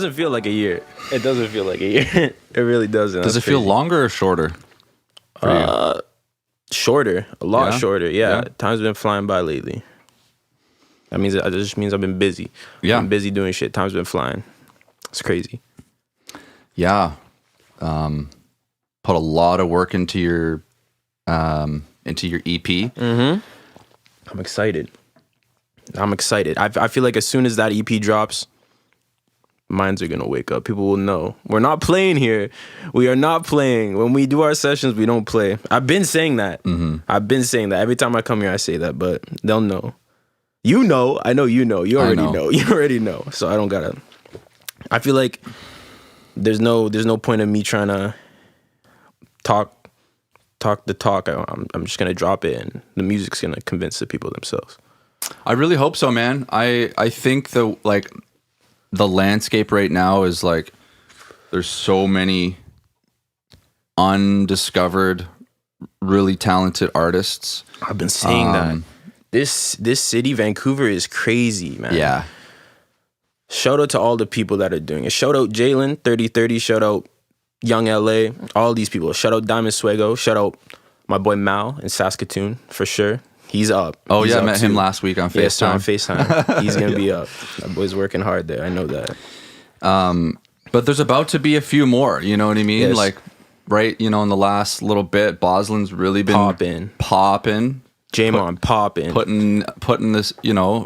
doesn't feel like a year. It doesn't feel like a year. It really doesn't. Does it feel longer or shorter for you? Shorter, a lot shorter. Yeah, time's been flying by lately. That just means I've been busy. Yeah, I'm busy doing shit. Time's been flying. It's crazy. Yeah, put a lot of work into your EP. Mm-hmm. I'm excited. I feel like as soon as that EP drops, minds are gonna wake up. People will know we're not playing here. We are not playing. When we do our sessions, we don't play. I've been saying that. Mm-hmm. I've been saying that every time I come here. I say that, but they'll know. You know. I know you know. You already know. You already know. So I don't gotta. I feel like there's no point in me trying to talk the talk. I'm just gonna drop it, and the music's gonna convince the people themselves. I really hope so, man. I think the landscape right now is like there's so many undiscovered, really talented artists. I've been saying that. This city, Vancouver, is crazy, man. Yeah. Shout out to all the people that are doing it. Shout out Jalen, 3030. Shout out Young LA. All these people. Shout out Diamond Swego. Shout out my boy Mal in Saskatoon, for sure. He's up. Oh, He's yeah, I up met him last week on FaceTime. Yes, on FaceTime. He's going to be up. That boy's working hard there. I know that. But there's about to be a few more, you know what I mean? Yes. Like, right, in the last little bit, Boslin's really been popping. Jamon popping. Putting this,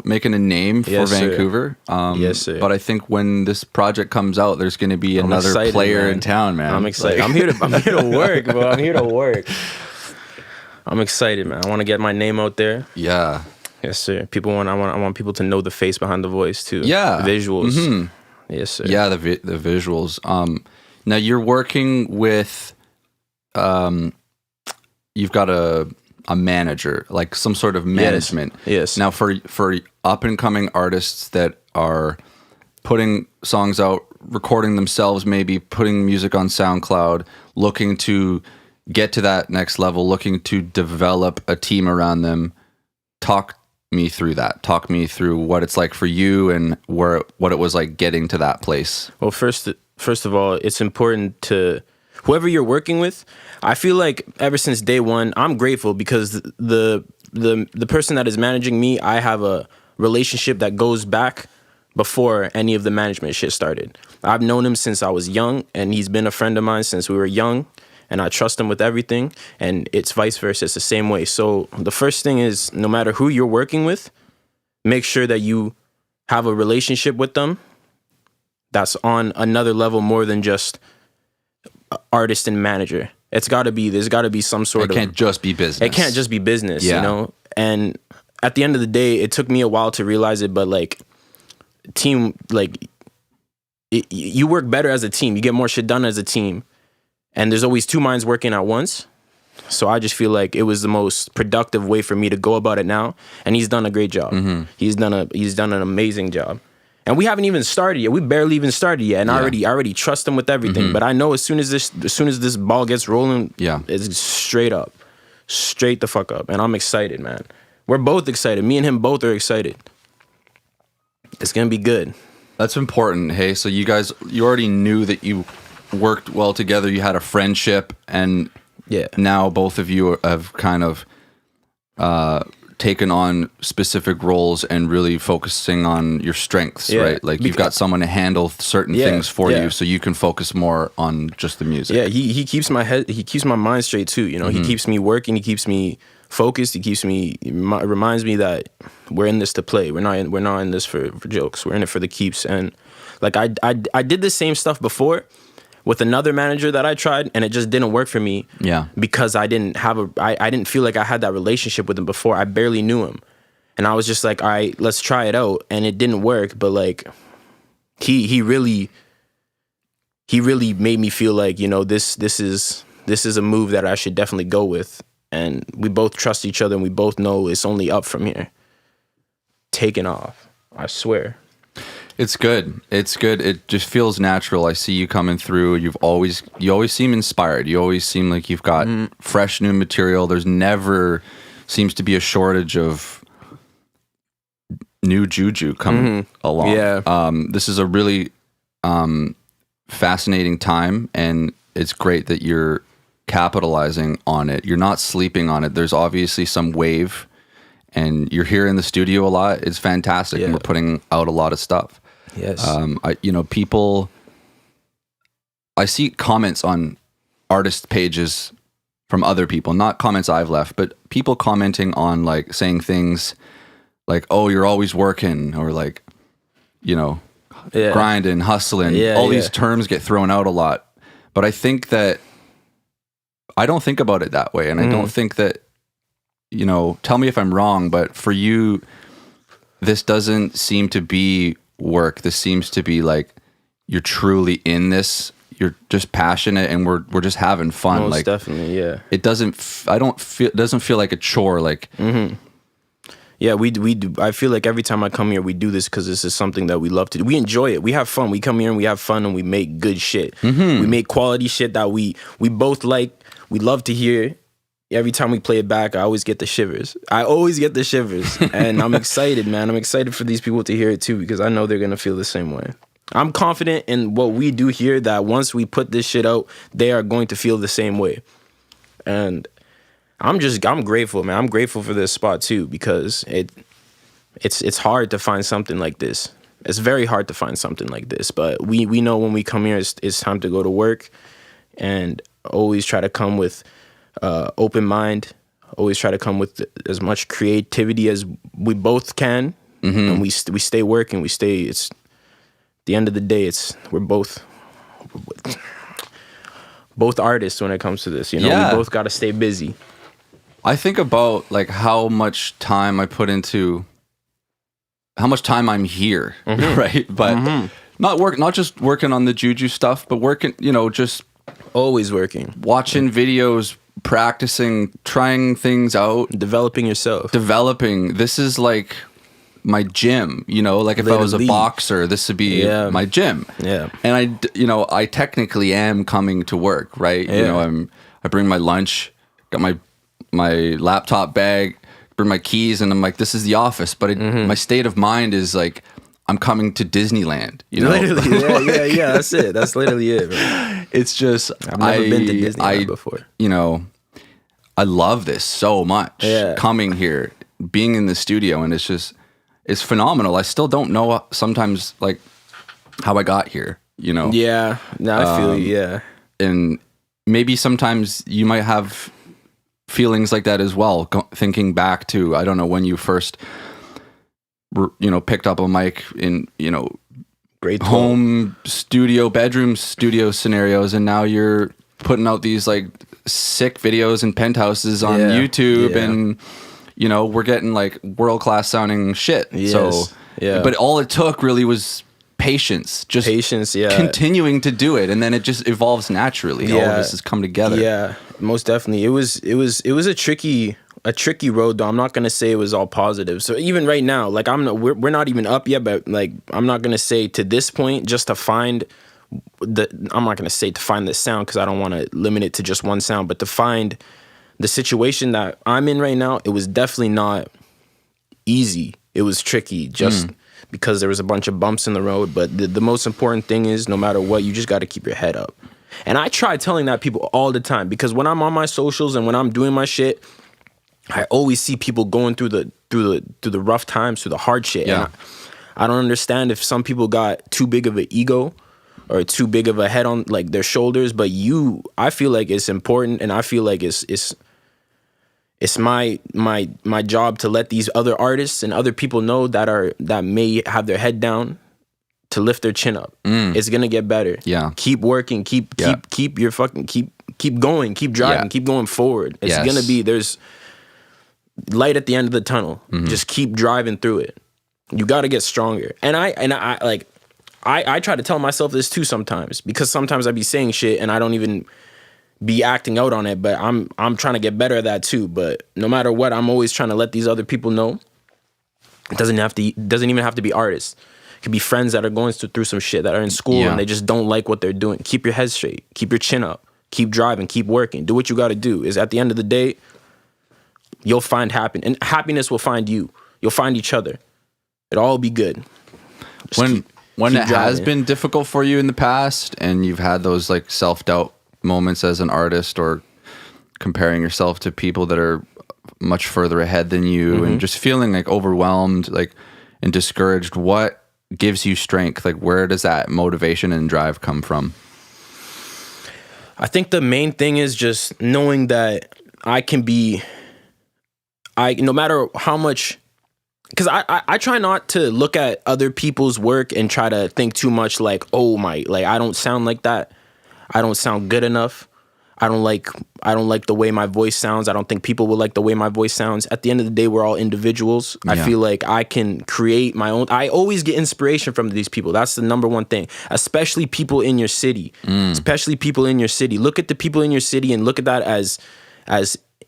making a name for Vancouver. Yes, sir. But I think when this project comes out, there's going to be another player in town, man. I'm excited. I'm here to work, bro. I'm here to work. I'm excited, man. I want to get my name out there. Yeah. Yes, sir. I want people to know the face behind the voice too. Yeah. The visuals. Mm-hmm. Yes, sir. Yeah, the visuals. Now you're working with, you've got a manager, like some sort of management. Yes. Now for up and coming artists that are putting songs out, recording themselves, maybe putting music on SoundCloud, looking to get to that next level, looking to develop a team around them. Talk me through that. Talk me through what it's like for you and what it was like getting to that place. Well, first of all, it's important to whoever you're working with. I feel like ever since day one, I'm grateful because the person that is managing me, I have a relationship that goes back before any of the management shit started. I've known him since I was young, and he's been a friend of mine since we were young. And I trust them with everything, and it's vice versa. It's the same way. So the first thing is, no matter who you're working with, make sure that you have a relationship with them that's on another level more than just artist and manager. There's got to be some sort of... It can't just be business. It can't just be business, And at the end of the day, it took me a while to realize it, but team, you work better as a team. You get more shit done as a team. And there's always two minds working at once. So I just feel like it was the most productive way for me to go about it now. And he's done a great job. Mm-hmm. He's done an amazing job. And we haven't even started yet. We barely even started yet. And I already trust him with everything. Mm-hmm. But I know as soon as this ball gets rolling, it's straight the fuck up. And I'm excited, man. We're both excited. Me and him both are excited. It's gonna be good. That's important. Hey, so you already knew that you worked well together, you had a friendship, and now both of you have kind of taken on specific roles and really focusing on your strengths, right? Like you've got someone to handle certain things for you, so you can focus more on just the music. Yeah, he keeps my mind straight too. He keeps me working, he keeps me focused, reminds me that we're in this to play. We're not in this for jokes. We're in it for the keeps. And I did the same stuff before with another manager that I tried, and it just didn't work for me. Yeah. Because I didn't feel like I had that relationship with him before. I barely knew him. And I was just like, all right, let's try it out. And it didn't work, but he really made me feel like, this is a move that I should definitely go with. And we both trust each other, and we both know it's only up from here. Taking off. I swear. It's good. It's good. It just feels natural. I see you coming through. You always seem inspired. You always seem like you've got fresh new material. There's never seems to be a shortage of new Juju coming along. Yeah. This is a really fascinating time, and it's great that you're capitalizing on it. You're not sleeping on it. There's obviously some wave, and you're here in the studio a lot. It's fantastic, and we're putting out a lot of stuff. Yes. I see comments on artist pages from other people, not comments I've left, but people commenting on, like, saying things like, "Oh, you're always working," or like, grinding, hustling. All these terms get thrown out a lot. But I think that I don't think about it that way. And I don't think that, tell me if I'm wrong, but for you, this doesn't seem to be work. This seems to be like you're truly in this. You're just passionate, and we're just having fun. Most like, definitely, yeah. It doesn't feel like a chore. Like, yeah, we do. I feel like every time I come here, we do this because this is something that we love to do. We enjoy it. We have fun. We come here and we have fun, and we make good shit. We make quality shit that we both like. We love to hear. Every time we play it back, I always get the shivers. And I'm excited, man. I'm excited for these people to hear it too, because I know they're gonna feel the same way. I'm confident in what we do here, that once we put this shit out, they are going to feel the same way. And I'm grateful, man. I'm grateful for this spot too, because it's hard to find something like this. It's very hard to find something like this, but we know when we come here, it's time to go to work, and always try to come with open mind. Always try to come with as much creativity as we both can, and we stay working. It's the end of the day. We're both artists when it comes to this. We both got to stay busy. I think about, like, how much time I put into, how much time I'm here, right? But not just working on the Juju stuff, but working, just always working, watching videos, practicing, trying things out, developing yourself. This is like my gym, like if I was a boxer, this would be my gym. Yeah. And I technically am coming to work, right? Yeah. I bring my lunch, got my laptop bag, bring my keys, and I'm like, this is the office. But my state of mind is like, I'm coming to Disneyland, Literally, yeah, that's it. That's literally it, man. It's just, I've never been to Disneyland before. I love this so much. Coming here, being in the studio, and it's phenomenal. I still don't know sometimes, like, how I got here, Yeah, no, I feel you, yeah. And maybe sometimes you might have feelings like that as well, thinking back to, I don't know, when you first picked up a mic in grade 12. home studio, bedroom studio scenarios, and now you're putting out these, like, sick videos and penthouses on YouTube, and we're getting, like, world-class sounding shit. Yes. But all it took really was patience, continuing to do it, and then it just evolves naturally. All of this has come together. Yeah, most definitely. It was a tricky road, though. I'm not gonna say it was all positive. So even right now, like, we're not even up yet, but, like, I'm not gonna say to this point just to find I'm not gonna say to find the sound, because I don't want to limit it to just one sound, but to find the situation that I'm in right now, it was definitely not easy. It was tricky, just because there was a bunch of bumps in the road. But the most important thing is, no matter what, you just got to keep your head up. And I try telling that people all the time, because when I'm on my socials and when I'm doing my shit, I always see people going through the rough times, through the hard shit. Yeah. And I don't understand if some people got too big of an ego or too big of a head on, like, their shoulders. But I feel like it's important, and I feel like it's my job to let these other artists and other people know that may have their head down, to lift their chin up. It's gonna get better. Yeah. Keep working. Keep your fucking keep going. Keep driving. Keep going forward. It's gonna be, there's light at the end of the tunnel. Just keep driving through it. You got to get stronger. And I try to tell myself this too sometimes, because sometimes I be saying shit and I don't even be acting out on it, but I'm trying to get better at that too. But no matter what, I'm always trying to let these other people know. It doesn't even have to be artists. It could be friends that are going through some shit, that are in school and they just don't like what they're doing. Keep your head straight. Keep your chin up. Keep driving. Keep working. Do what you got to do. Is at the end of the day, you'll find happiness, and happiness will find you. You'll find each other. It'll all be good. when keep it has driving. been difficult for you in the past and you've had those like self-doubt moments as an artist or comparing yourself to people that are much further ahead than you and just feeling like overwhelmed like and discouraged, what gives you strength? Like where does that motivation and drive come from? I think the main thing is just knowing that no matter how much, because I try not to look at other people's work and try to think too much like, oh my, like I don't sound like that. I don't sound good enough. I don't like the way my voice sounds. I don't think people will like the way my voice sounds. At the end of the day, we're all individuals. I feel like I can create my own. I always get inspiration from these people. That's the number one thing, especially people in your city. Especially people in your city. Look at the people in your city and look at that as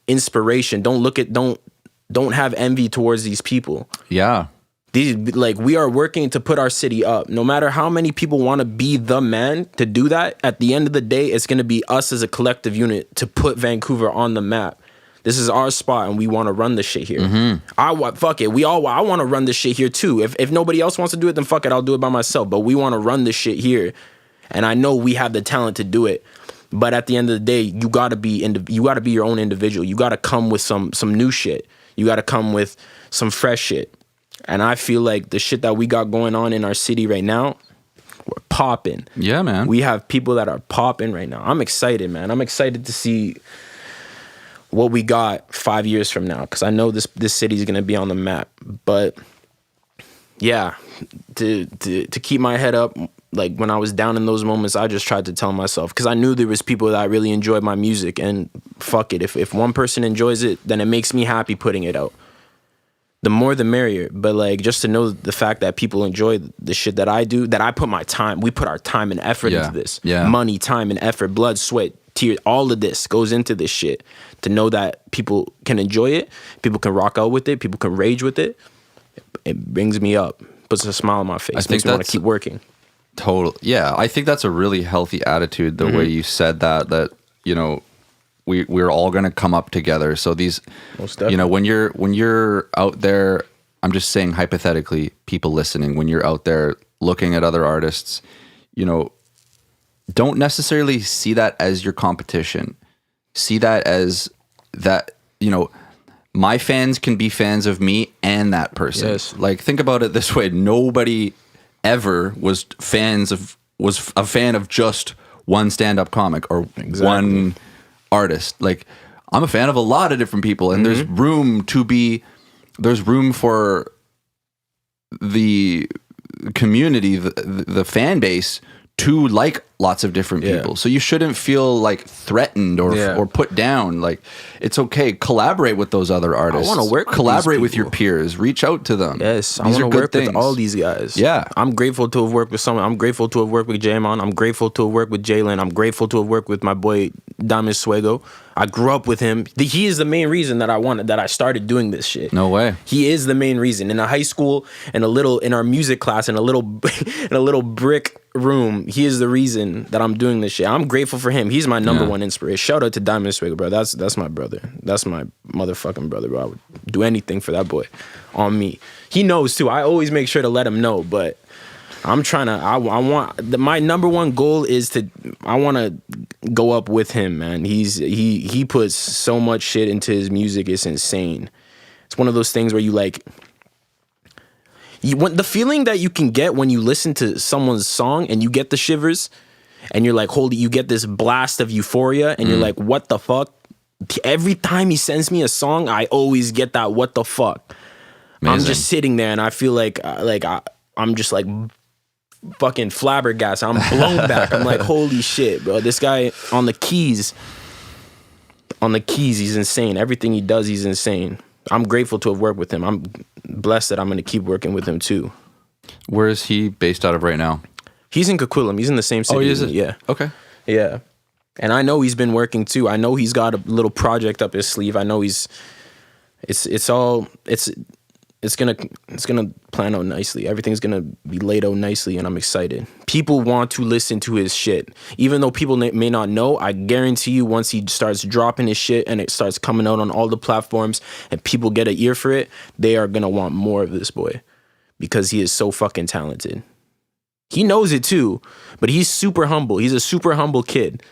inspiration. Don't have envy towards these people. Yeah. These, like, we are working to put our city up. No matter how many people want to be the man to do that, at the end of the day, it's going to be us as a collective unit to put Vancouver on the map. This is our spot, and we want to run this shit here. Fuck it. I want to run this shit here too. If nobody else wants to do it, then fuck it. I'll do it by myself. But we want to run this shit here, and I know we have the talent to do it. But at the end of the day, you gotta be your own individual. You gotta come with some new shit. You gotta come with some fresh shit. And I feel like the shit that we got going on in our city right now, we're popping. Yeah, man. We have people that are popping right now. I'm excited, man. I'm excited to see what we got 5 years from now, because I know this city is gonna be on the map. But yeah, to keep my head up, like when I was down in those moments, I just tried to tell myself, because I knew there was people that really enjoyed my music, and fuck it, if one person enjoys it, then it makes me happy putting it out. The more the merrier. But like, just to know the fact that people enjoy the shit that I do, that I put my time, we put our time and effort into this. Money, time and effort, blood, sweat, tears, all of this goes into this shit. To know that people can enjoy it, people can rock out with it, people can rage with it, it brings me up, puts a smile on my face, makes me want to keep working. Total. Yeah, I think that's a really healthy attitude, the way you said that, you know, we're all going to come up together. So these, you know, when you're out there, I'm just saying hypothetically, people listening, when you're out there looking at other artists, you know, don't necessarily see that as your competition. See that as that, you know, my fans can be fans of me and that person. Yes. Like, think about it this way. Nobody ever was a fan of just one stand-up comic or one artist. Like, I'm a fan of a lot of different people, and there's room for the community, the fan base to like lots of different people. So you shouldn't feel like threatened or put down. Like, it's okay. Collaborate with those other artists. I want to work. Collaborate with your peers. Reach out to them. Yes, I want to work with all these guys. Yeah, I'm grateful to have worked with someone. I'm grateful to have worked with J-Mon. I'm grateful to have worked with Jalen. I'm grateful to have worked with my boy Diamond Suego. I grew up with him. He is the main reason that I started doing this shit. No way. He is the main reason. In a high school, in our music class, in a little brick room, he is the reason that I'm doing this shit. I'm grateful for him. He's my number one inspiration. Shout out to Diamond Swigger, bro. That's my brother. That's my motherfucking brother, bro. I would do anything for that boy. On me. He knows too. I always make sure to let him know, but I'm trying to, my number one goal is I want to go up with him, man. He puts so much shit into his music. It's insane. It's one of those things where you like, the feeling that you can get when you listen to someone's song and you get the shivers and you're like, holy, you get this blast of euphoria and you're like, what the fuck? Every time he sends me a song, I always get that what the fuck. Amazing. I'm just sitting there and I feel like I'm just like fucking flabbergasted. I'm blown back. I'm like, holy shit, bro. This guy on the keys, he's insane. Everything he does, he's insane. I'm grateful to have worked with him. I'm blessed that I'm going to keep working with him too. Where is he based out of right now? He's in Coquitlam. He's in the same city. Oh, he is? Yeah. Okay. Yeah. And I know he's been working too. I know he's got a little project up his sleeve. I know it's gonna plan out nicely. Everything's gonna be laid out nicely, and I'm excited. People want to listen to his shit, even though people may not know. I guarantee you, once he starts dropping his shit and it starts coming out on all the platforms, and people get an ear for it, they are gonna want more of this boy because he is so fucking talented. He knows it too, but he's super humble. He's a super humble kid,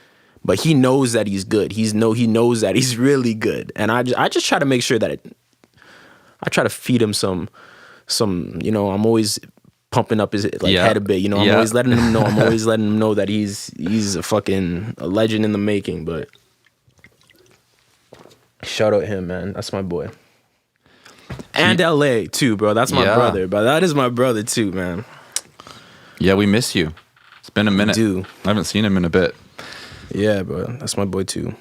but he knows that he's good. He knows that he's really good, and I just try to make sure that I try to feed him some. You know, I'm always pumping up his head a bit. You know, I'm always letting him know. I'm always letting him know that he's a legend in the making. But shout out him, man. That's my boy. And LA too, bro. That's my brother, but that is my brother too, man. Yeah, we miss you. It's been a minute. I haven't seen him in a bit. Yeah, bro. That's my boy too.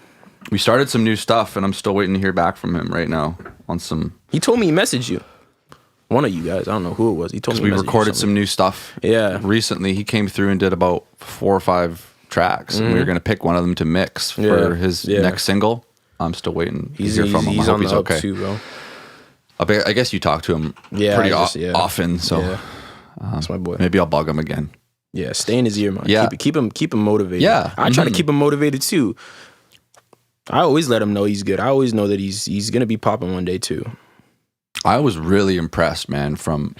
We started some new stuff, and I'm still waiting to hear back from him right now on some. He told me he messaged you. One of you guys. I don't know who it was. He told me we recorded some new stuff. Yeah. Recently, he came through and did about 4 or 5 tracks, and we were going to pick one of them to mix for his next single. I'm still waiting to hear from him. He's I hope on he's the okay. Too, bro. I guess you talk to him pretty often, so that's my boy. Maybe I'll bug him again. Yeah, stay in his ear, man. Yeah. Keep him motivated. Yeah. I try to keep him motivated too. I always let him know he's good. I always know that he's gonna be popping one day too. I was really impressed, man, from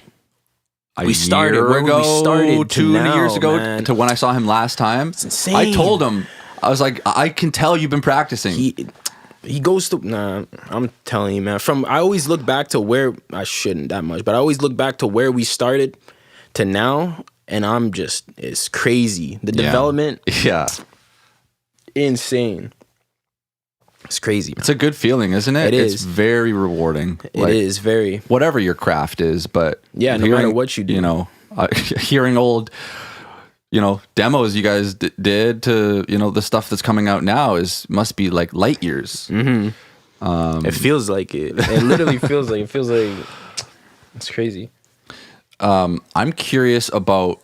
we started 2 years ago man. to when I saw him last time. It's insane. I told him, I was like, I can tell you've been practicing. He goes to I'm telling you, man. I always look back to where I shouldn't that much, but I always look back to where we started to now, and it's crazy. The development, insane. It's crazy, man. It's a good feeling, isn't it? It is. It's very rewarding. It is very. Whatever your craft is, but no matter what you do, you know, hearing old, you know, demos you guys did to, you know, the stuff that's coming out now must be like light years. Mm-hmm. It feels like it. It literally feels like it's crazy. I'm curious about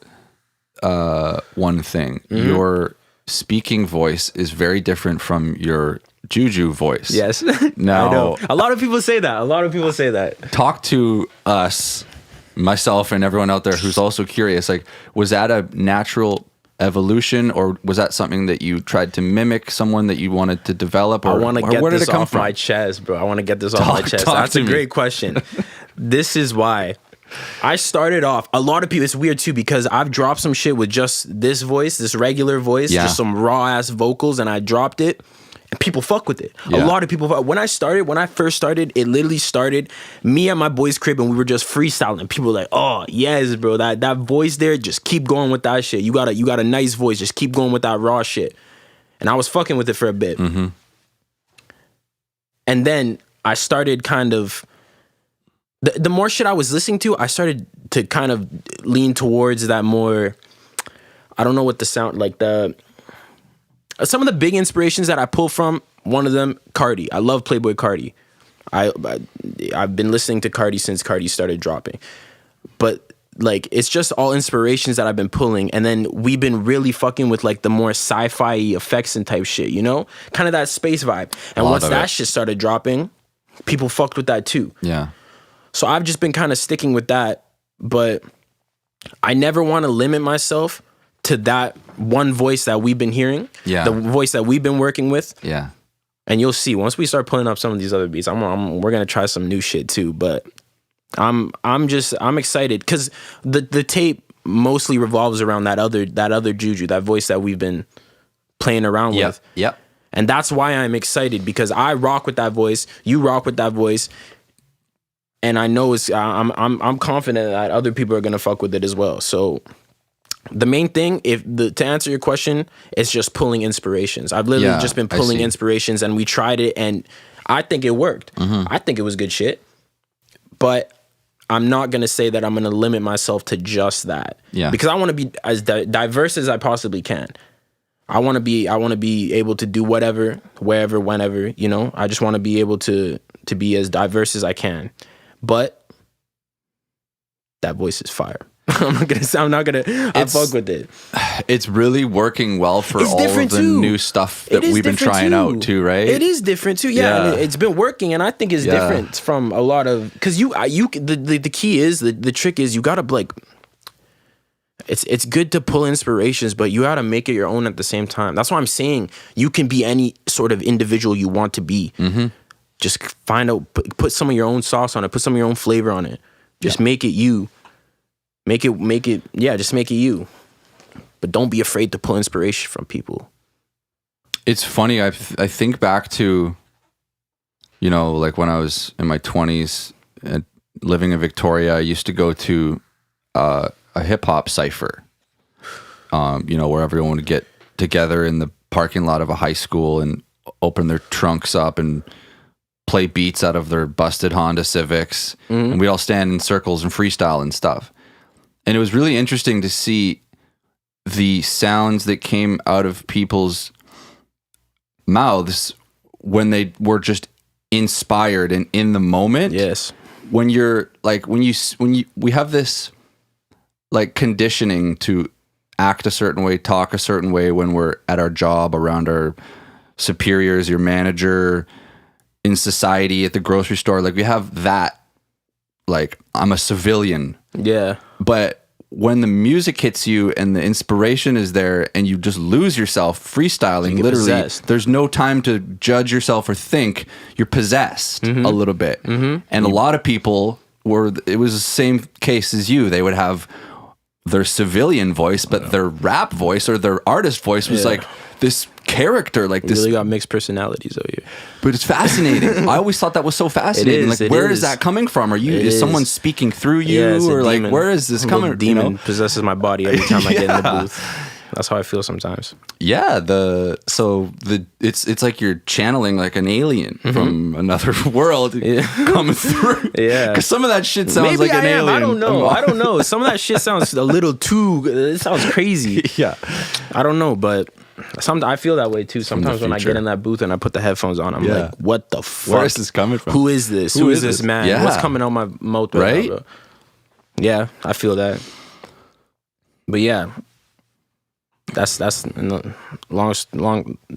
one thing. Mm-hmm. Your speaking voice is very different from your Juju voice. Yes. Now, I know. A lot of people say that. Talk to us, myself and everyone out there who's also curious. Like, was that a natural evolution, or was that something that you tried to mimic someone that you wanted to develop? Or I want to get where did this it come off from? my chest, bro. I want to get this off my chest. That's a great question. This is why. I started off, a lot of people, it's weird too, because I've dropped some shit with just this voice, this regular voice, just some raw ass vocals, and I dropped it, and people fuck with it. A lot of people, when I first started, it literally started me at my boy's crib, and we were just freestyling. People were like, oh, yes, bro, that voice there, just keep going with that shit. You got a nice voice, just keep going with that raw shit. And I was fucking with it for a bit. Mm-hmm. And then I started kind of, the more shit I was listening to, I started to kind of lean towards that more, I don't know what the sound, like some of the big inspirations that I pull from, one of them, Cardi. I love Playboy Cardi. I've been listening to Cardi since Cardi started dropping. But like, it's just all inspirations that I've been pulling, and then we've been really fucking with like the more sci-fi effects and type shit, you know? Kind of that space vibe. And once that shit started dropping, people fucked with that too. Yeah. So I've just been kind of sticking with that, but I never want to limit myself to that one voice that we've been hearing, the voice that we've been working with. Yeah. And you'll see once we start pulling up some of these other beats, we're gonna try some new shit too. But I'm excited because the tape mostly revolves around that other Juju, that voice that we've been playing around with. Yep. And that's why I'm excited, because I rock with that voice, you rock with that voice. And I know I'm confident that other people are gonna fuck with it as well. So the main thing, to answer your question, is just pulling inspirations. I've literally just been pulling inspirations, and we tried it, and I think it worked. Mm-hmm. I think it was good shit. But I'm not gonna say that I'm gonna limit myself to just that. Yeah. Because I want to be as diverse as I possibly can. I want to be able to do whatever, wherever, whenever. You know, I just want to be able to be as diverse as I can. But that voice is fire. I fuck with it. It's really working well for all of the new stuff that we've been trying out too, right? It is different too. Yeah. And it's been working, and I think it's different from a lot of, because the key is, the trick is, you gotta like, it's good to pull inspirations, but you gotta make it your own at the same time. That's why I'm saying you can be any sort of individual you want to be. Mm-hmm. Just find out, put some of your own sauce on it, put some of your own flavor on it. Just make it you. Just make it you. but don't be afraid to pull inspiration from people. It's funny. I think back to, you know, like when I was in my 20s and living in Victoria, I used to go to a hip hop cipher, you know, where everyone would get together in the parking lot of a high school and open their trunks up and play beats out of their busted Honda Civics. And we'd all stand in circles and freestyle and stuff. And it was really interesting to see the sounds that came out of people's mouths when they were just inspired and in the moment. Yes. When you're like, we have this like conditioning to act a certain way, talk a certain way when we're at our job, around our superiors, your manager, in society, at the grocery store. Like we have that, like, I'm a civilian. Yeah. But when the music hits you and the inspiration is there and you just lose yourself freestyling, literally, possessed. there's no time to judge yourself or think. You're possessed a little bit. And a lot of people it was the same case as you. They would have their civilian voice, but their rap voice or their artist voice was like this character, like this. Really got mixed personalities over here. But it's fascinating. I always thought that was so fascinating. It is, like, where is that coming from? Is someone speaking through you, it's a or like, demon. where is this coming? Demon You know? possesses my body every time I get in the booth. That's how I feel sometimes. Yeah, it's like you're channeling like an alien from another world coming through. Yeah, because some of that shit sounds Maybe like an I am. alien. I don't know. Some of that shit sounds a little too. It sounds crazy. Yeah, I don't know, but I feel that way too. Sometimes when I get in that booth and I put the headphones on, I'm like, "What the fuck? Where is this coming from? Who is this? Who is this man? Yeah. What's coming out my mouth right now, bro?" Yeah, I feel that. But yeah. That's long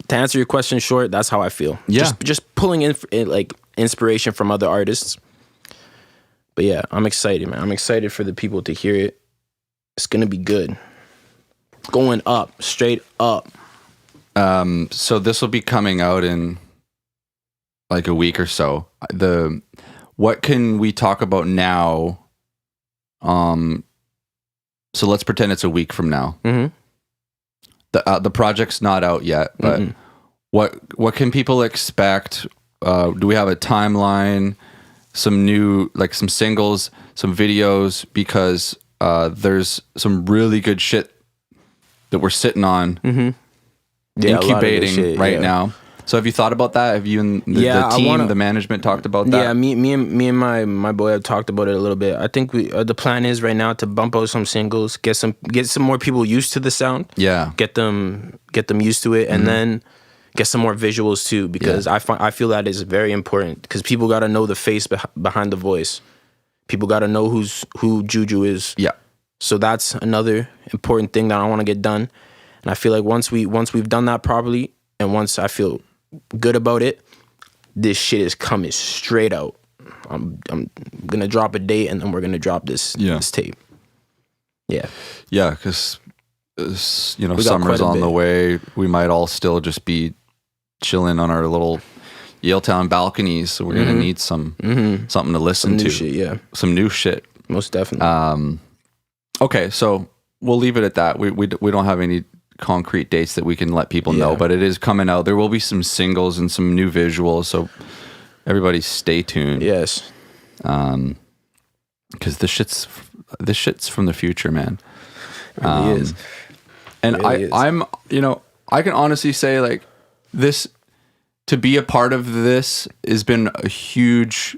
to answer your question short. That's how I feel. Yeah, just pulling in like inspiration from other artists. But yeah, I'm excited, man. I'm excited for the people to hear it. It's gonna be good. Going up, straight up. So this will be coming out in like a week or so. What can we talk about now? So let's pretend it's a week from now. Mm-hmm. The project's not out yet, but what can people expect? Do we have a timeline? Some new, like some singles, some videos? Because there's some really good shit that we're sitting on, incubating right now. So have you thought about that? Have you and the team, the management talked about that? Yeah, me and my boy have talked about it a little bit. I think the plan is right now to bump out some singles, get some more people used to the sound. Yeah, get them used to it, and then get some more visuals too. Because I feel that is very important. Because people got to know the face behind the voice. People got to know who Juju is. Yeah. So that's another important thing that I want to get done. And I feel like once we've done that properly, and once I feel good about it, this shit is coming straight out. I'm gonna drop a date, and then we're gonna drop this tape. Yeah, because summer's on the way. We might all still just be chilling on our little Yaletown balconies, so we're gonna need something to listen to. Shit, some new shit, most definitely. Okay, so we'll leave it at that. We don't have any concrete dates that we can let people know, but it is coming out. There will be some singles and some new visuals, so everybody stay tuned. Yes, because this shit's from the future, man. It really is. And I'm I can honestly say, like, this, to be a part of this has been a huge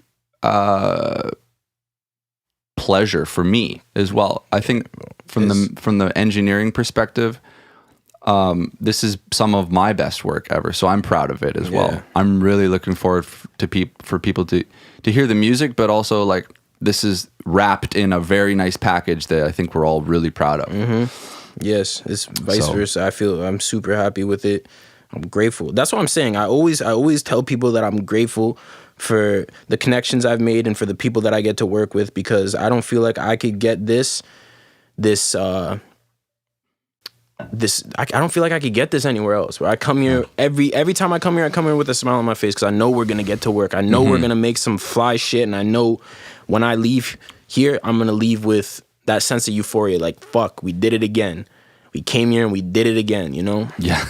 pleasure for me as well. I think from the engineering perspective, this is some of my best work ever, so I'm proud of it as well. I'm really looking forward for people to hear the music, but also, like, this is wrapped in a very nice package that I think we're all really proud of. Yes, it's vice versa. I'm super happy with it. I'm grateful. That's what I'm saying. I always tell people that I'm grateful for the connections I've made and for the people that I get to work with, because I don't feel like I could get I don't feel like I could get this anywhere else. Where I come here every time I come here with a smile on my face, because I know we're gonna get to work. I know we're gonna make some fly shit, and I know when I leave here, I'm gonna leave with that sense of euphoria. Like, fuck, we did it again. we came here and we did it again, you know? Yeah.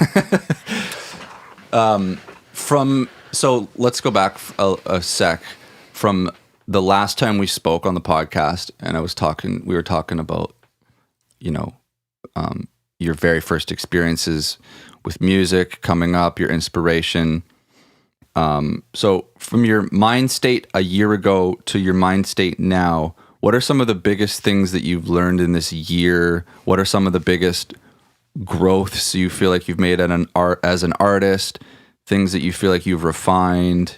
So let's go back a sec from the last time we spoke on the podcast, and we were talking about, you know, your very first experiences with music coming up, your inspiration. So from your mind state a year ago to your mind state now, what are some of the biggest things that you've learned in this year? What are some of the biggest growths you feel like you've made as an artist? Things that you feel like you've refined?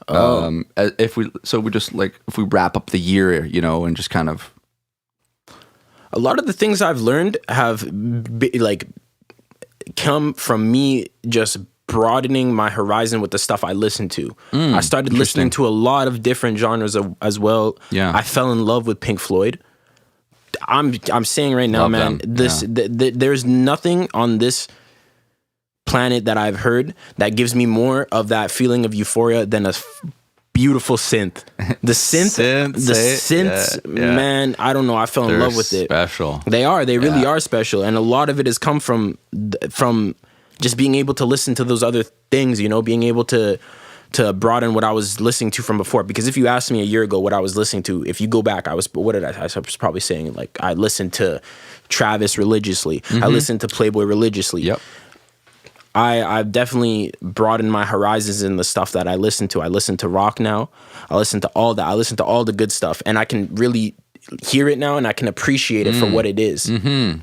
If we wrap up the year, you know, and just kind of. A lot of the things I've learned have come from me just broadening my horizon with the stuff I listen to. I started listening to a lot of different genres as well. Yeah. I fell in love with Pink Floyd. I'm saying right now, Love man, them. there's nothing on this planet that I've heard that gives me more of that feeling of euphoria than a beautiful synth. The synths, man, I don't know. I fell in love with it. Special. They really are special, and a lot of it has come from just being able to listen to those other things, you know, being able to broaden what I was listening to from before. Because if you asked me a year ago what I was listening to, if you go back, I was probably saying, like, I listened to Travis religiously. I listened to Playboy religiously. Yep. I've definitely broadened my horizons in the stuff that I listen to. I listen to rock now. I listen to all that. I listen to all the good stuff, and I can really hear it now, and I can appreciate it for what it is. Mm-hmm.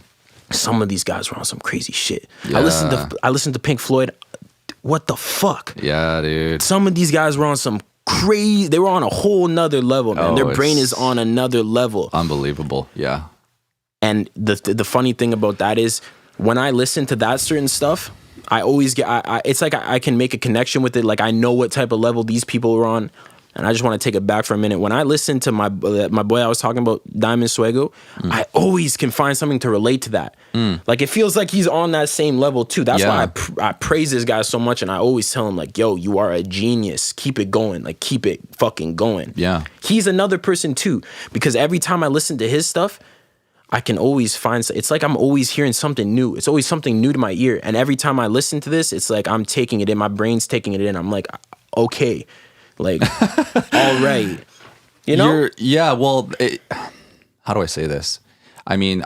Some of these guys were on some crazy shit. Yeah. I listened to Pink Floyd. What the fuck? Yeah, dude. Some of these guys were on some crazy. They were on a whole nother level, man. Their brain is on another level. Unbelievable. Yeah. And the funny thing about that is, when I listen to that certain stuff, I always get. It's like I can make a connection with it. Like, I know what type of level these people were on. And I just want to take it back for a minute. When I listen to my boy I was talking about, Diamond Suego, I always can find something to relate to that. Like, it feels like he's on that same level too. That's why I praise this guy so much, and I always tell him, like, yo, you are a genius. Keep it going. Like, keep it fucking going. Yeah. He's another person too, because every time I listen to his stuff, I can always find, it's like I'm always hearing something new. It's always something new to my ear. And every time I listen to this, it's like I'm taking it in. My brain's taking it in. I'm like, okay. Like, all right, you know? How do I say this? I mean,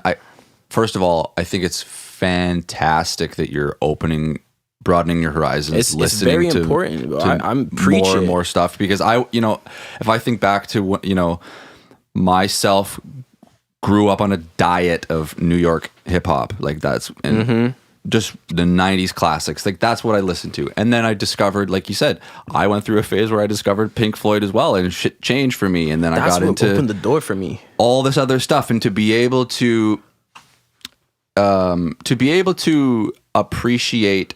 first of all, I think it's fantastic that you're broadening your horizons. It's very important. I'm preaching more and more stuff, because if I think back to myself grew up on a diet of New York hip hop, like that's just the 90s classics. Like, that's what I listened to. And then I discovered, like you said, I went through a phase where I discovered Pink Floyd as well, and shit changed for me. And then I got into opened the door for me. All this other stuff, and to be able to appreciate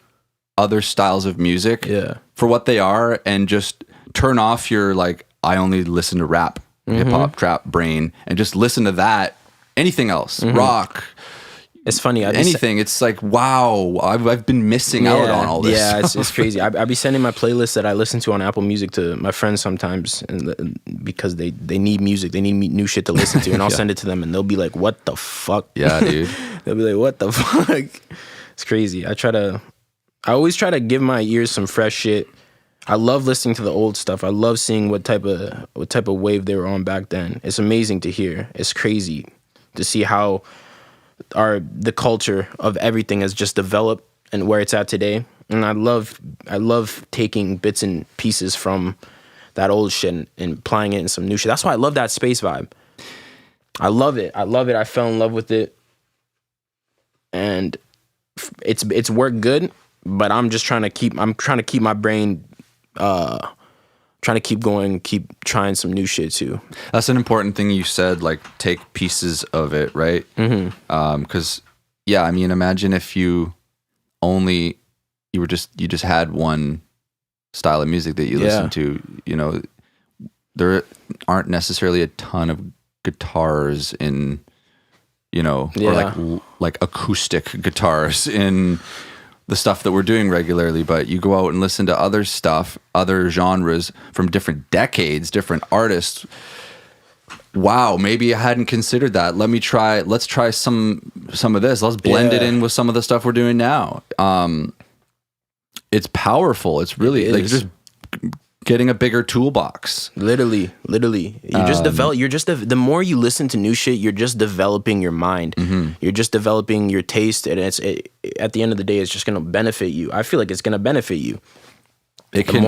other styles of music for what they are, and just turn off your, like, I only listen to rap, hip hop, trap brain, and just listen to that. Anything else, rock. It's funny. It's like, wow, I've been missing out on all this. Yeah, it's crazy. I'd be sending my playlist that I listen to on Apple Music to my friends sometimes, because they need music, they need new shit to listen to, and I'll send it to them, and they'll be like, "What the fuck?" Yeah, dude. They'll be like, "What the fuck?" It's crazy. I always try to give my ears some fresh shit. I love listening to the old stuff. I love seeing what type of wave they were on back then. It's amazing to hear. It's crazy to see how the culture of everything has just developed and where it's at today. And I love taking bits and pieces from that old shit and applying it in some new shit. That's why I love that space vibe. I love it. I fell in love with it, and it's worked good. But I'm just trying to keep my brain, trying to keep going, keep trying some new shit too. That's an important thing you said, like, take pieces of it, right? Because I mean, imagine if you just had one style of music that you listen to. There aren't necessarily a ton of guitars in, or like acoustic guitars in the stuff that we're doing regularly, but you go out and listen to other stuff, other genres from different decades, different artists, wow, maybe I hadn't considered that. Let's try some of this. Let's blend it in with some of the stuff we're doing now. It's powerful. It's really like just getting a bigger toolbox. Literally. You just develop. The more you listen to new shit, you're just developing your mind. You're just developing your taste, and at the end of the day, it's just gonna benefit you. I feel like it's gonna benefit you. The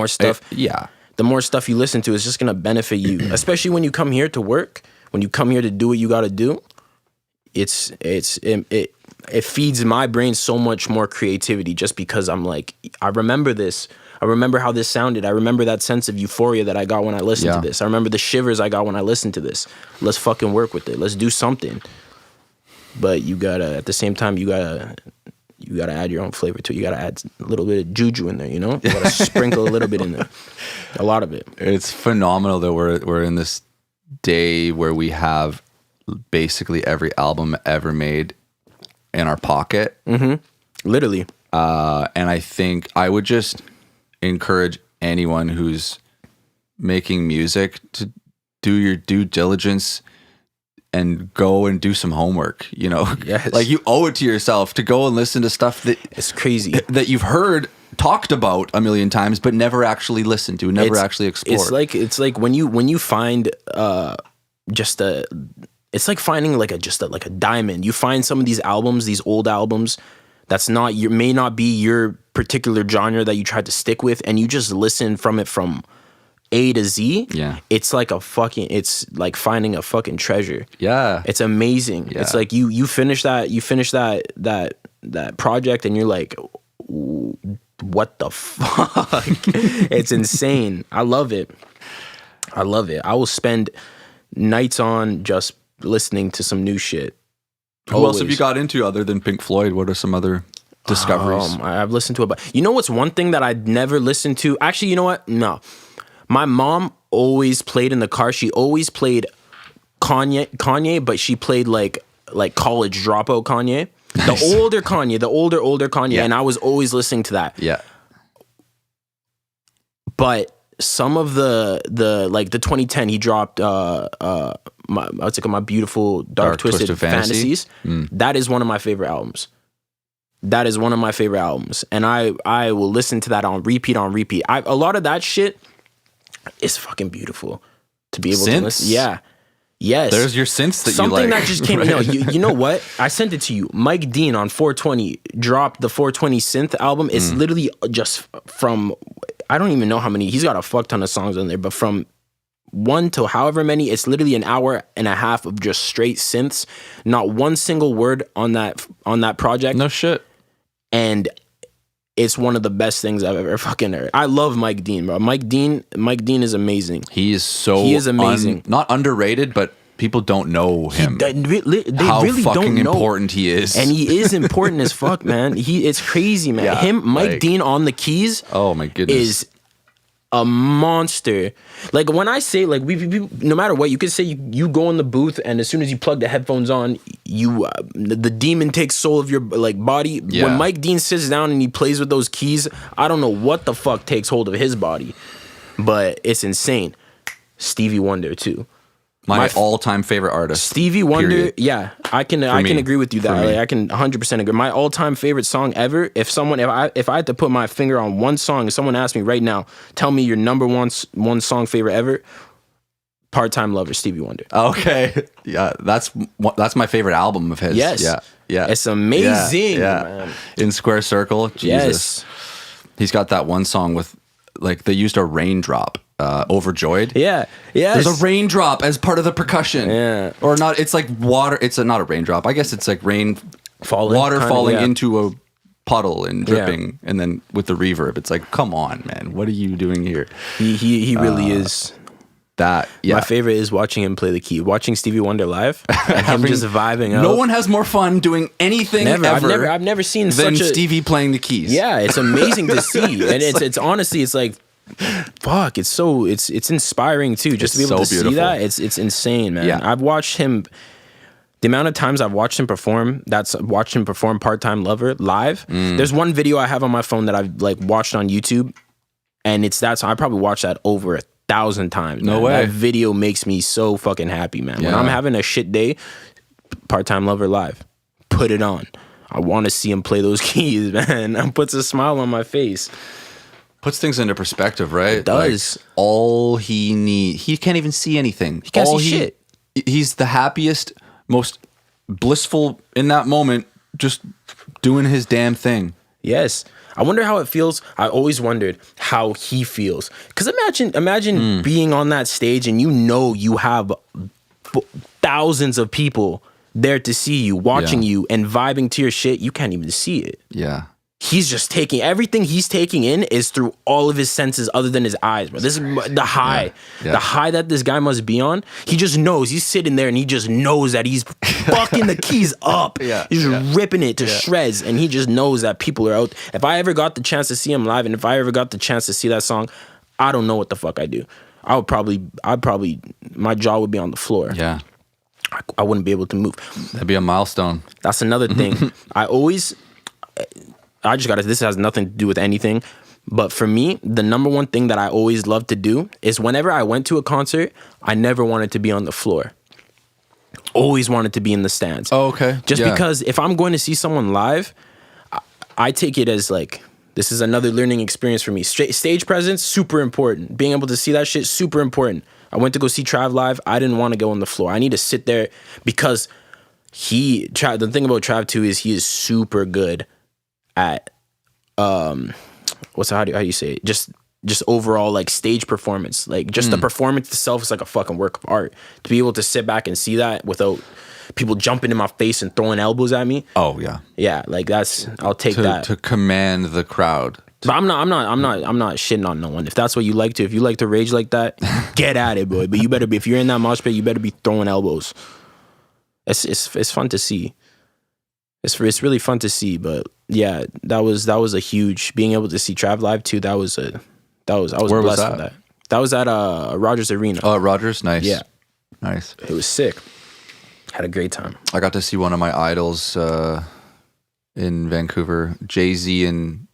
more stuff you listen to is just gonna benefit you, especially when you come here to work. When you come here to do what you got to do, it feeds my brain so much more creativity. Just because I'm like, I remember this. I remember how this sounded. I remember that sense of euphoria that I got when I listened to this. I remember the shivers I got when I listened to this. Let's fucking work with it. Let's do something. But you gotta, at the same time, you gotta add your own flavor to it. You gotta add a little bit of juju in there, you know? You gotta sprinkle a little bit in there. A lot of it. It's phenomenal that we're in this day where we have basically every album ever made in our pocket. Literally. And I think I would just encourage anyone who's making music to do your due diligence and go and do some homework, you know? Yes. Like you owe it to yourself to go and listen to stuff that it's crazy that you've heard talked about a million times but never actually listened to, never actually explored. It's like when you find it's like finding like a diamond. You find some of these albums, these old albums that's may not be your particular genre that you tried to stick with, and you just listen from A to Z. Yeah. It's like finding a fucking treasure. Yeah. It's amazing. Yeah. It's like you finish that project and you're like, what the fuck? It's insane. I love it. I will spend nights on just listening to some new shit. Who else have you got into other than Pink Floyd? What are some other discoveries? I've listened to it, but you know what's one thing that I'd never listened to? Actually, you know what? No. My mom always played in the car. She always played Kanye, but she played like college dropout Kanye. Nice. The older Kanye, yeah. And I was always listening to that. Yeah. But some of the 2010 he dropped my beautiful dark twisted fantasies. That is one of my favorite albums. And I will listen to that on repeat. A lot of that shit is fucking beautiful to be able to listen. Yeah. Yes. There's your synths that something you like. That just came. Right? No, you know what? I sent it to you. Mike Dean on 420 dropped the 420 synth album. It's literally just from, I don't even know how many. He's got a fuck ton of songs on there, but from 1 to however many, it's literally an hour and a half of just straight synths. Not one single word on that project. No shit. And it's one of the best things I've ever fucking heard. I love Mike Dean, bro. Mike Dean is amazing. He is amazing. Not underrated, but people don't know him. They really fucking don't know. Important he is. And he is important as fuck, man. It's crazy, man. Yeah, Mike Dean on the keys. Oh my goodness. Is a monster. Like when I say like we no matter what, you could say you go in the booth and as soon as you plug the headphones on, the demon takes soul of your like body. Yeah. When Mike Dean sits down and he plays with those keys, I don't know what the fuck takes hold of his body, but it's insane. Stevie Wonder too. My all-time favorite artist. Stevie Wonder, period. Yeah, I can agree with you that. Like, I can 100% agree. My all-time favorite song ever. If I had to put my finger on one song, if someone asked me right now, tell me your number one song favorite ever. Part-Time Lover, Stevie Wonder. Okay, yeah, that's my favorite album of his. Yes, yeah, it's amazing. Yeah. Man. In Square Circle, Jesus. Yes. He's got that one song with like they used a raindrop. Overjoyed. Yeah. There's a raindrop as part of the percussion. Yeah. Or not. It's like water. It's not a raindrop. I guess it's like water falling into a puddle and dripping, and then with the reverb, it's like, come on, man, what are you doing here? He really is. That. Yeah. My favorite is watching him play the key. Watching Stevie Wonder live, and him just vibing out. No one has more fun doing anything ever. I've never seen than such Stevie playing the keys. Yeah, it's amazing to see, and it's honestly, it's like. Fuck! It's inspiring too, just to be able to see that. It's insane, man. Yeah. I've watched him. The amount of times I've watched him perform, Part-Time Lover live. There's one video I have on my phone that I've like watched on YouTube, and it's that. So I probably watched that over 1,000 times. No man. way. That video makes me so fucking happy, man. When Yeah. I'm having a shit day, Part-Time Lover Live, put it on. I want to see him play those keys, man. That puts a smile on my face. Puts things into perspective, right? It does. Like, all he needs, he can't even see anything. He can't see shit. He's the happiest, most blissful in that moment, just doing his damn thing. Yes. I wonder how it feels. I always wondered how he feels. Because imagine being on that stage and you have thousands of people there to see you, watching you, and vibing to your shit. You can't even see it. Yeah. He's just taking everything he's taking in is through all of his senses other than his eyes, bro. This is the high. Yeah. The high that this guy must be on. He just knows. He's sitting there and he just knows that he's fucking the keys up. Yeah. He's just ripping it to shreds, and he just knows that people are out. If I ever got the chance to see him live, and if I ever got the chance to see that song, I don't know what the fuck I do. I'd probably my jaw would be on the floor. Yeah. I wouldn't be able to move. That'd be a milestone. That's another thing. This has nothing to do with anything, but for me, the number one thing that I always loved to do is whenever I went to a concert, I never wanted to be on the floor. Always wanted to be in the stands. Oh, okay. Just because if I'm going to see someone live, I take it as like, this is another learning experience for me. Stage presence, super important. Being able to see that shit, super important. I went to go see Trav live. I didn't want to go on the floor. I need to sit there because the thing about Trav too is he is super good at how do you say it? Just overall like stage performance. Like just the performance itself is like a fucking work of art. To be able to sit back and see that without people jumping in my face and throwing elbows at me. Oh yeah. Yeah, like I'll take that. To command the crowd. But I'm not shitting on no one. If that's what you like to, if you like to rage like that, get at it, boy. But you better be, if you're in that mosh pit, you better be throwing elbows. It's fun to see. It's really fun to see. But yeah, that was a huge, being able to see Trav live too. I was Where blessed was with that? that. That was at Rogers Arena. Oh, Rogers, nice. Yeah, Nice. it was sick. Had a great time. I got to see one of my idols in Vancouver. Jay-Z and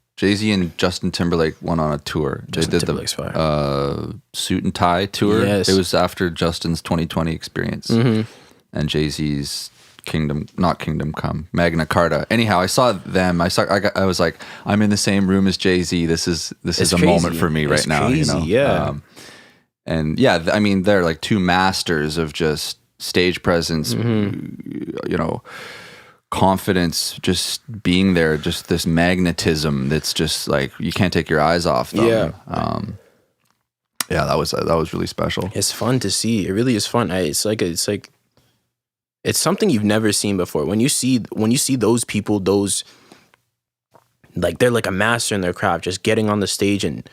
Justin Timberlake went on a tour. Justin They did Timberlake's fire. the suit and tie tour. Yes. It was after Justin's 2020 experience and Jay-Z's not Kingdom Come, Magna Carta. Anyhow, I saw them. I was like, I'm in the same room as Jay-Z. This is a crazy. moment for me right now. Crazy, you know? yeah. And yeah, I mean, they're like two masters of just stage presence, you know, confidence, just being there, just this magnetism that's just like you can't take your eyes off them. Yeah, that was really special. It's fun to see. It really is fun. It's something you've never seen before. When you see those people, those like they're like a master in their craft, just getting on the stage and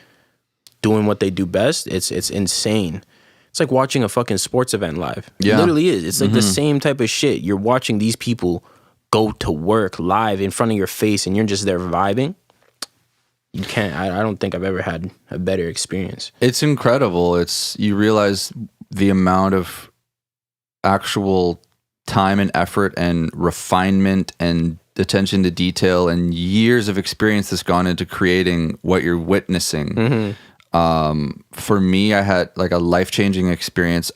doing what they do best. It's insane. It's like watching a fucking sports event live. Yeah. It literally is. It's like the same type of shit. You're watching these people go to work live in front of your face and you're just there vibing. You can't, I don't think I've ever had a better experience. It's incredible. You realize the amount of actual time and effort and refinement and attention to detail and years of experience that's gone into creating what you're witnessing. For me, I had like a life-changing experience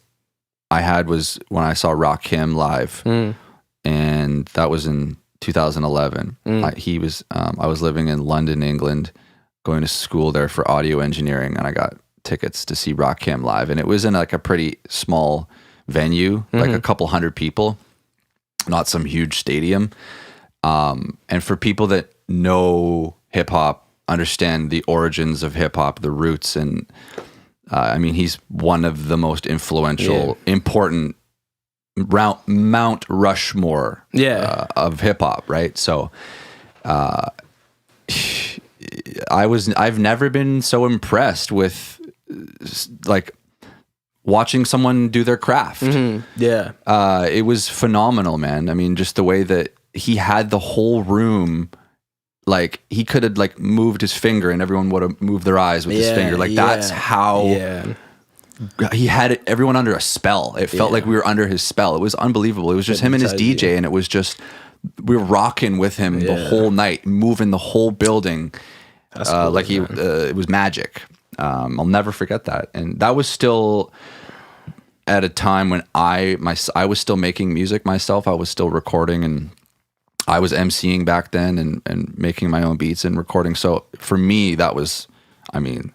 was when I saw Rakim live. And that was in 2011. I was living in London, England, going to school there for audio engineering, and I got tickets to see Rakim live. And it was in like a pretty small venue, like a couple hundred people, not some huge stadium. And for people that know hip hop, understand the origins of hip hop, the roots, and I mean, he's one of the most influential, important Mount Rushmore of hip hop, right? So I've never been so impressed with like watching someone do their craft. It was phenomenal, man. I mean, just the way that he had the whole room, like he could have like moved his finger and everyone would have moved their eyes with his finger. Like that's how he had everyone under a spell. It felt like we were under his spell. It was unbelievable. It was just him and his DJ, and it was just we were rocking with him the whole night, moving the whole building. Cool, like it was magic. I'll never forget that. And that was still at a time when I was still making music myself. I was still recording, and I was emceeing back then and making my own beats and recording. So for me, that was, I mean,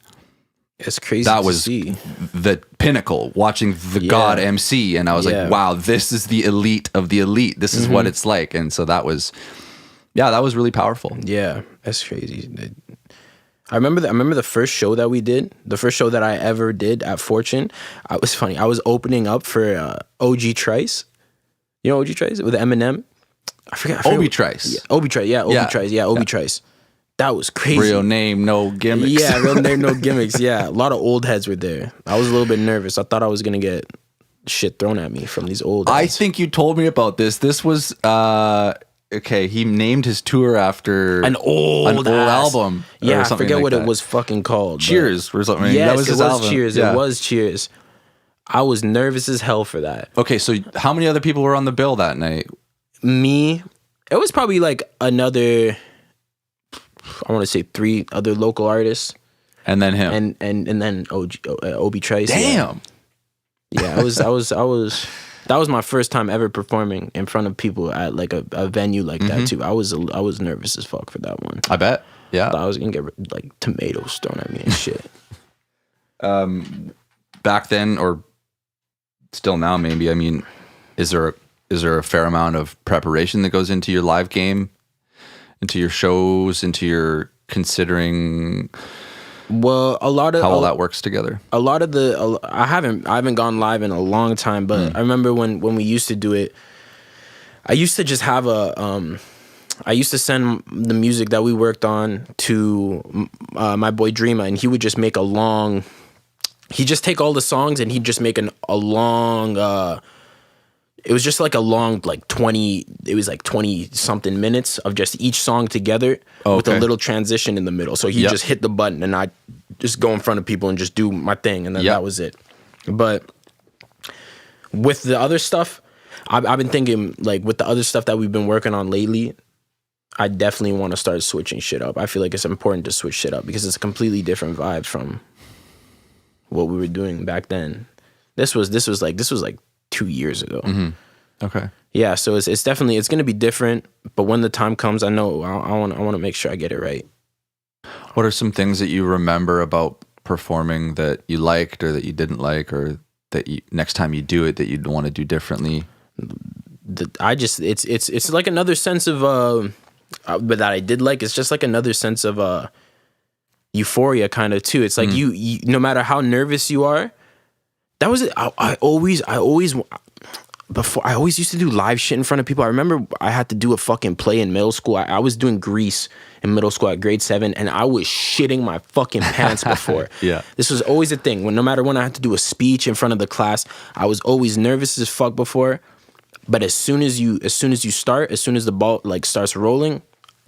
it's crazy. That to was see. the pinnacle, watching the God MC. And I was like, wow, this is the elite of the elite. This is what it's like. And so that was really powerful. Yeah, that's crazy. I remember the first show that we did, the first show that I ever did at Fortune. I was opening up for OG Trice. You know OG Trice with Eminem? I forget. Obi Trice. Yeah, Obi Trice. Yeah, Obi Trice. Yeah, Obi Trice. That was crazy. Real name, no gimmicks. Yeah, real name, no gimmicks. Yeah, a lot of old heads were there. I was a little bit nervous. I thought I was gonna get shit thrown at me from these old heads. I think you told me about this. This was okay. He named his tour after an old album. Yeah, or I something forget like what that. it was fucking called. Cheers or something. Yes, that was his album. Cheers. Yeah. It was Cheers. I was nervous as hell for that. Okay, so how many other people were on the bill that night? Me, it was probably like another, I want to say 3 other local artists, and then him, and then Obi Trice. Damn. Yeah, I was. That was my first time ever performing in front of people at like a venue like that too. I was nervous as fuck for that one. I bet. Yeah, I thought I was gonna get like tomatoes thrown at me and shit. Back then, or still now, maybe. I mean, is there a fair amount of preparation that goes into your live game, into your shows, into your considering? Well, a lot of how all that works together. A lot of I haven't gone live in a long time, but I remember when we used to do it. I used to just have I used to send the music that we worked on to my boy Dreama, and he would just make he'd just take all the songs and he'd just make a long. It was just like a long, like 20 something minutes of just each song together with a little transition in the middle. So he just hit the button and I just go in front of people and just do my thing. And then that was it. But with the other stuff, I've been thinking, like, with the other stuff that we've been working on lately, I definitely want to start switching shit up. I feel like it's important to switch shit up because it's a completely different vibe from what we were doing back then. This was like 2 years ago. Okay. Yeah, so it's definitely, it's gonna be different. But when the time comes, I know I want to make sure I get it right. What are some things that you remember about performing that you liked or that you didn't like, or that next time you do it that you'd want to do differently? It's like another sense of but that I did like. It's just like another sense of euphoria kind of too. It's like you no matter how nervous you are. That was it. I always used to do live shit in front of people. I remember I had to do a fucking play in middle school. I was doing Grease in middle school at grade 7, and I was shitting my fucking pants before. Yeah. This was always a thing. No matter when I had to do a speech in front of the class, I was always nervous as fuck before. But as soon as the ball like starts rolling,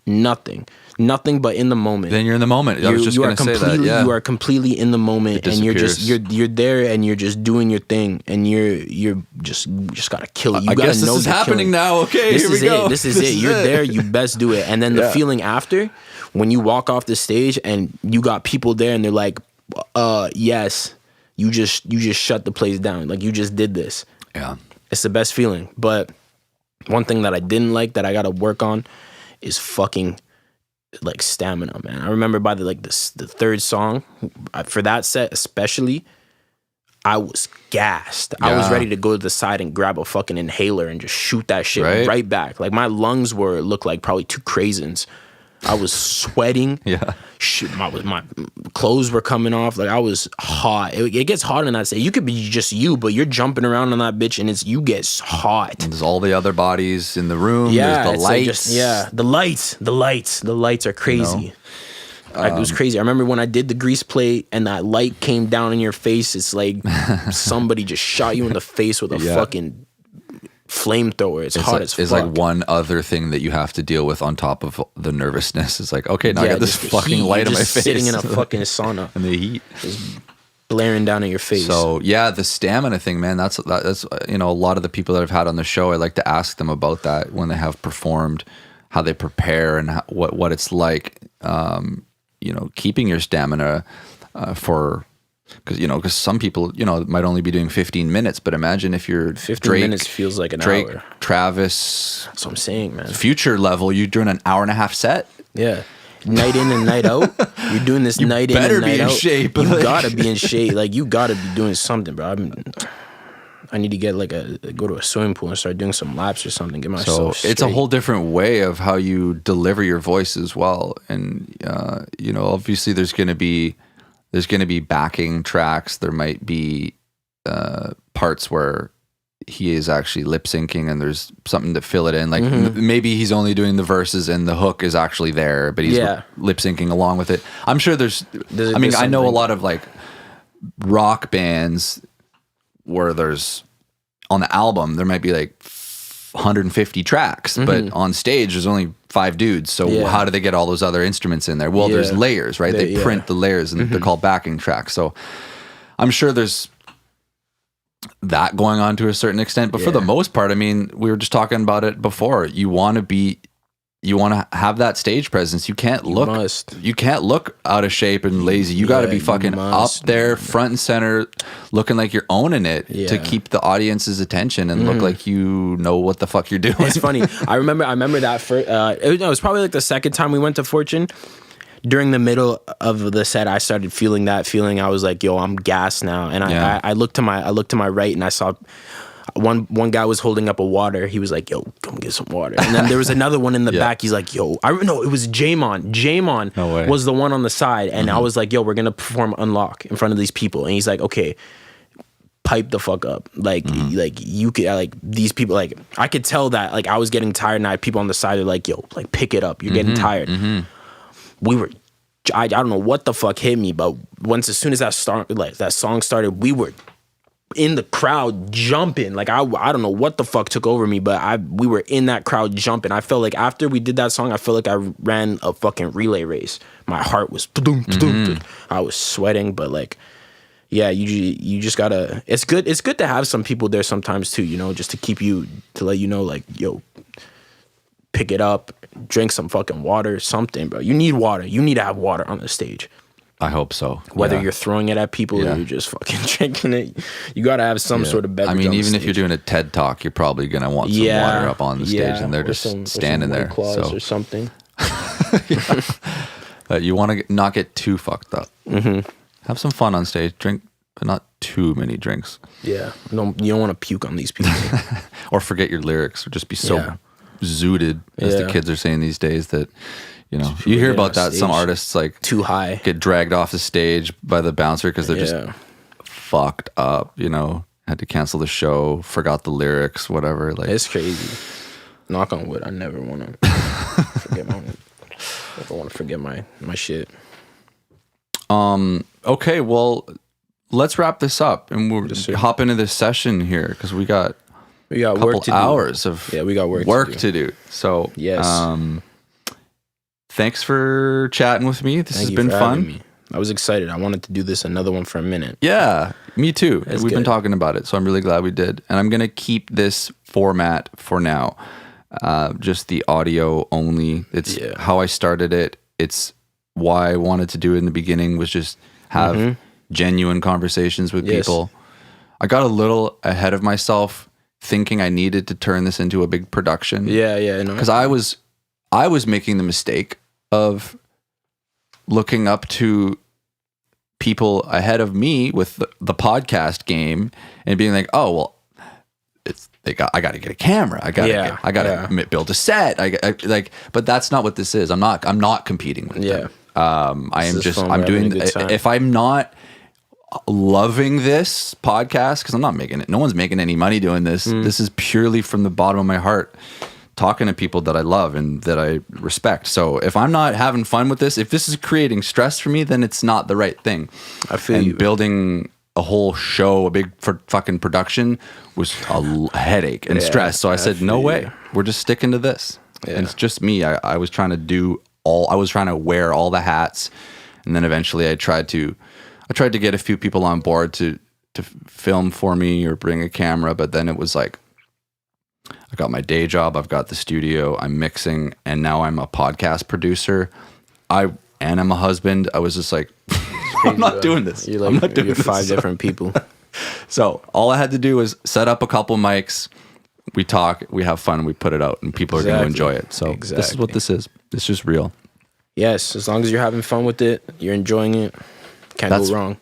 nothing but in the moment. Then you're in the moment. I was just going to say that. Yeah. You are completely in the moment, and you're there, and you're just doing your thing, and you just gotta kill it. You I gotta guess know this is happening now. Okay, this here we is go. it. This is it. You're there. You best do it. And then the feeling after, when you walk off the stage and you got people there, and they're like, "Yes, you just shut the place down. Like, you just did this." Yeah, it's the best feeling. But one thing that I didn't like that I gotta work on is fucking like stamina, man. I remember by the third song for that set especially, I was gassed. I was ready to go to the side and grab a fucking inhaler and just shoot that shit right back. Like, my lungs looked like probably 2 craisins. I was sweating. Yeah. Shit, my clothes were coming off. Like, I was hot. It gets hot in that set. You could be just you, but you're jumping around on that bitch and you get hot. And there's all the other bodies in the room. Yeah, there's the lights. The lights are crazy. Like, it was crazy. I remember when I did the Grease play and that light came down in your face. It's like somebody just shot you in the face with a fucking flamethrower. It's hot as fuck. It's like one other thing that you have to deal with on top of the nervousness. It's like, okay, now I got this fucking light in my face. Sitting in a fucking sauna. And the heat. Just blaring down in your face. So yeah, the stamina thing, man, that's a lot of the people that I've had on the show, I like to ask them about that when they have performed, how they prepare and what it's like, keeping your stamina. because some people, might only be doing 15 minutes, but imagine if you're 15 minutes feels like an hour. Travis. That's what I'm saying, man. Future level, you're doing an hour and a half set. Yeah. Night in and night out. You're doing this night in and night out. You better be in shape. You gotta be in shape. Like, you gotta be doing something, bro. I need to get go to a swimming pool and start doing some laps or something. Get myself straight. It's a whole different way of how you deliver your voice as well. And obviously there's going to be backing tracks. There might be parts where he is actually lip syncing and there's something to fill it in. Like maybe he's only doing the verses and the hook is actually there, but he's lip syncing along with it. I'm sure I know a lot of like rock bands where there's on the album, there might be like 150 tracks, but on stage there's only 5 dudes. So how do they get all those other instruments in there? Well, there's layers, right? They print the layers and they're called backing tracks. So I'm sure there's that going on to a certain extent, but for the most part, I mean, we were just talking about it before. You want to have that stage presence. You can't look out of shape and lazy. You got to be fucking up there, front and center, looking like you're owning it to keep the audience's attention and look like you know what the fuck you're doing. It's funny. I remember that first. It was probably like the second time we went to Fortune. During the middle of the set, I started feeling that feeling. I was like, "Yo, I'm gassed now." And I looked to my right, and I saw one guy was holding up a water. He was like, "Yo, come get some water." And then there was another one in the back. He's like, "Yo, it was Jamon. Jamon was the one on the side." And I was like, "Yo, we're gonna perform Unlock in front of these people." And he's like, "Okay, pipe the fuck up." Like you could like these people. Like I could tell that like I was getting tired, and I had people on the side. They're like, "Yo, like pick it up. You're getting tired." I don't know what the fuck hit me, but as soon as that song started, we were in the crowd jumping. Like I don't know what the fuck took over me, but we were in that crowd jumping. I felt like after we did that song, I felt like I ran a fucking relay race. My heart was I was sweating, but like you just gotta. It's good to have some people there sometimes too, just to let you know like, yo, pick it up, drink some fucking water, something, bro. You need water. You need to have water on the stage. I hope so. Whether you're throwing it at people or you're just fucking drinking it, you got to have some sort of beverage. I mean, even if you're doing a TED Talk, you're probably going to want some water up on the stage, and they're just standing there. Or something. You want to not get too fucked up. Have some fun on stage. Drink, but not too many drinks. Yeah. You don't want to puke on these people. Or forget your lyrics, or just be so zooted, as the kids are saying these days, that you hear about that. Some artists like too high get dragged off the stage by the bouncer because they're just fucked up. Had to cancel the show, forgot the lyrics, whatever. Like it's crazy. Knock on wood. I never want to forget my shit. Okay, well, let's wrap this up and we'll hop into this session here because we got a couple work to hours do. of we got work to do. So yes. Thanks for chatting with me. This has been fun. I was excited. I wanted to do another one for a minute. Yeah, me too. We've been talking about it, so I'm really glad we did. And I'm gonna keep this format for now. Just the audio only. It's how I started it. It's why I wanted to do it in the beginning, was just have genuine conversations with people. I got a little ahead of myself, thinking I needed to turn this into a big production. Because I was making the mistake of looking up to people ahead of me with the podcast game and being like, oh well, I got to get a camera. I got to build a set. But that's not what this is. I'm not competing with them. I'm doing. If I'm not loving this podcast, because I'm not making it. No one's making any money doing this. This is purely from the bottom of my heart, talking to people that I love and that I respect. So if I'm not having fun with this, if this is creating stress for me, then it's not the right thing. I feel you. Building a whole show, a big fucking production, was a headache and stress. So I said, no way. We're just sticking to this. Yeah. And it's just me. I was trying to I was trying to wear all the hats. And then eventually I tried to get a few people on board to film for me or bring a camera. But then it was like, I got my day job, I've got the studio, I'm mixing, and now I'm a podcast producer. I'm a husband. I was just like, I'm not doing this. You're like, I'm not doing you're this. 5 different people. So all I had to do was set up a couple mics. We talk, we have fun, we put it out, and people are going to enjoy it. So this is what this is. It's just real. Yes, as long as you're having fun with it, you're enjoying it, can't go wrong.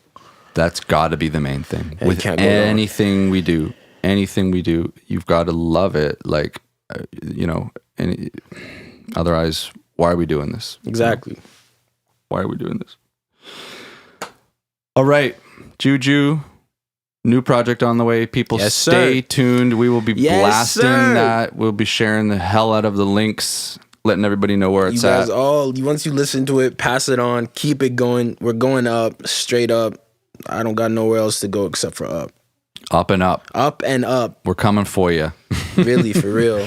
That's got to be the main thing. Yeah, with anything we do, you've got to love it. Like, otherwise, why are we doing this? Exactly. Why are we doing this? All right, Juju, new project on the way. People, stay tuned. We will be blasting that. We'll be sharing the hell out of the links, letting everybody know where it's at. Once you listen to it, pass it on. Keep it going. We're going up, straight up. I don't got nowhere else to go except for up. Up and up. Up and up. We're coming for you. Really, for real.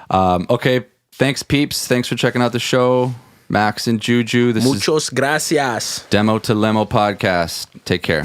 Okay, thanks, peeps. Thanks for checking out the show. Max and Juju. This Muchos gracias. Demo to Limo podcast. Take care.